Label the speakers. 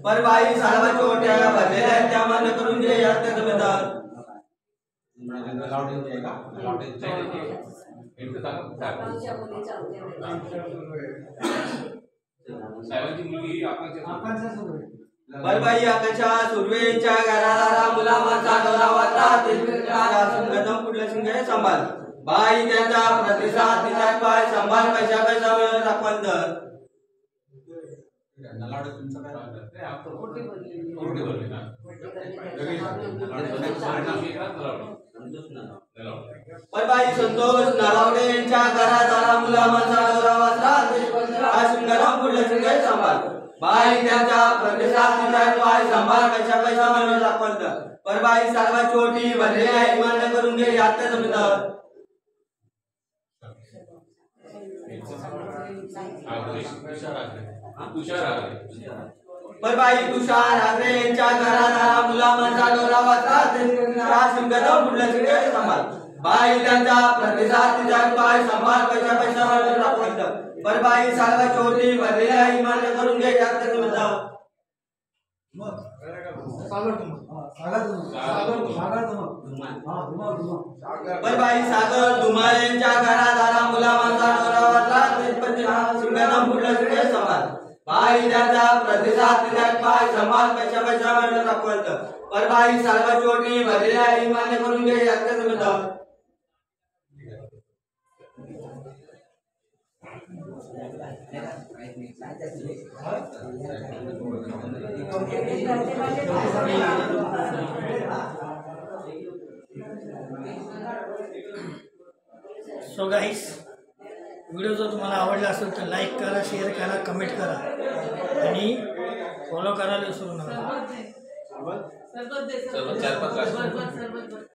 Speaker 1: पर बाई सर्व छोट्या भरलेल्या त्या मान करून घे यात जमेदार पर बाई आकाशा सुरवेच्या घराला मुला माणसा डोरावता गदम कुठलं सिंगे संभाल बाई त्यांचा प्रतिसाद दिलाय बाई संभाल पैसा पैसा मिळून दाखवल तर
Speaker 2: नलाड तुमचं काय आपण कोटी भरले ना
Speaker 1: पर बाई संतोष नलावडे यांच्या घराला मुला माणसा डोरावता गदम कुठलं सिंगे संभाल बाई त्यांचा प्रतिसाद दिलाय बाई संभाल पैसा पैसा मिळून दाखवल तर पर बाई सर्व छोटी भरलेल्या इमान करून घे यात जमेदार पर बाई तुषार आगरे यांच्या घराला मुला माणसा डोरावता गदम कुठलं सिंगे संभाल बाई त्यांचा प्रतिसाद दिलाय बाई संभाल पैसा पैसा मिळून दाखवल तर पर बाई सर्व छोटी भरलेल्या इमान करून घे यात जमेदार पर बाई सागर धुमाळ यांच्या घराला मुला माणसा डोरावता गदम कुठलं सिंगे संभाल बाई त्यांचा प्रतिसाद दिलाय बाई संभाल पैसा पैसा मिळून दाखवल तर पर बाई सर्व छोटी भरलेल्या इमान करून घे यात जमेदार
Speaker 3: सो गाइस व्हिडिओ जर तुम्हाला आवडला असेल तर लाईक करा, शेअर करा, कमेंट करा आणि फॉलो करायला विसरू नका.